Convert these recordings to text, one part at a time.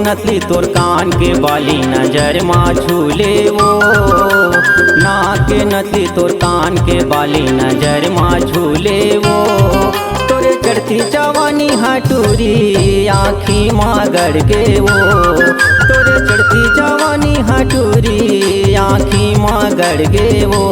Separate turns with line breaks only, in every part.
नथली तोर कान के बाली नजर माँ झूले वो। नाक के नथली तोर कान के बाली नजर माँ झूले वो। तोरे चढ़ती जवानी हटूरी आँखी माँ गड़ के वो। तोरे चढ़ती जवानी हटूरी आँखी माँ गड़ के वो।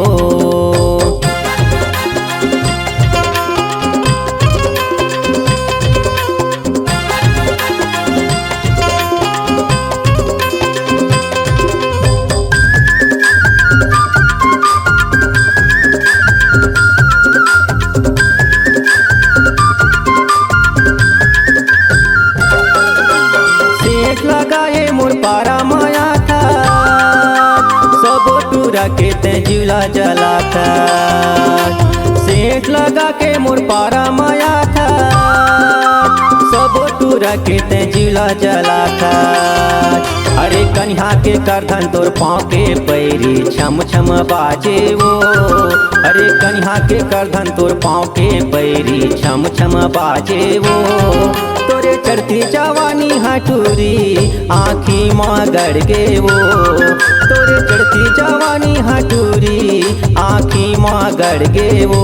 लगाए मोर पारा माया था सबो टूरा के ते जिला जला था। सेठ लगा के मोर पारा माया था सबो टूरा के ते जिला जला था। अरे कन्हा के करधन तोर पाँव के पैरी छम छम बाजे वो। अरे कन्हा के करधन तोर पाँव के पैरी छम छम बाजे वो। तोरे चढ़ती जवानी हटूरी आँखी माँ गड़ के वो। तोरे चढ़ती जवानी हटूरी आँखी माँ गड़ के वो।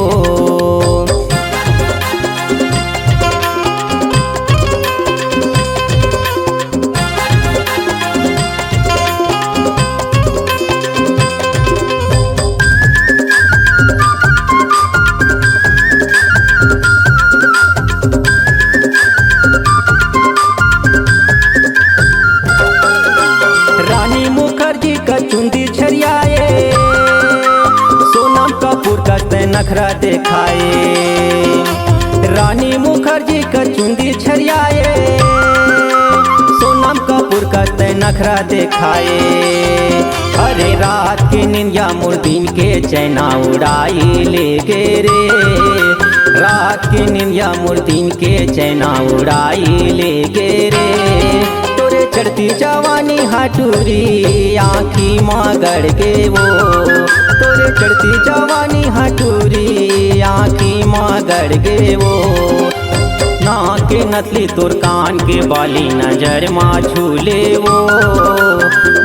मुखर्जी का चुंदी छरियाए सोनम कपूर का ते नखरा दिखाए। रानी मुखर्जी का चुंदी छरियाए सोनम कपूर का ते नखरा दिखाए। अरे रात की निंदिया मुर्दीन के चैना उड़ाई ले गे रे। रात की निंदिया मुर्दीन के चैना उड़ाई ले गे रे। तोरे चढ़ती जवानी हटूरी आँखी माँ गड़ के वो। तोरे चढ़ती जवानी हटूरी आँखी माँ गड़ के वो। नाक के नथली तोर कान के बाली नजर माँ झूले वो।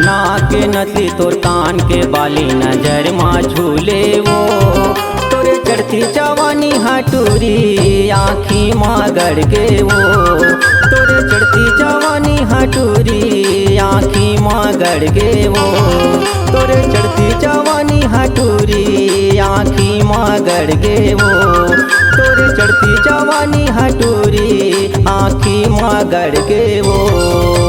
नाक के नथली तोर कान के बाली नजर माँ झूले वो। तोरे चढ़ती जवानी हटूरी आँखी माँ गड़ के वो। तोरे चढ़ती जवानी हटूरी आँखी माँ गड़ के वो। तोरे चढ़ती जवानी हटूरी आँखी माँ गड़ के वो। तोरे चढ़ती जवानी हटूरी आँखी माँ गड़ के वो।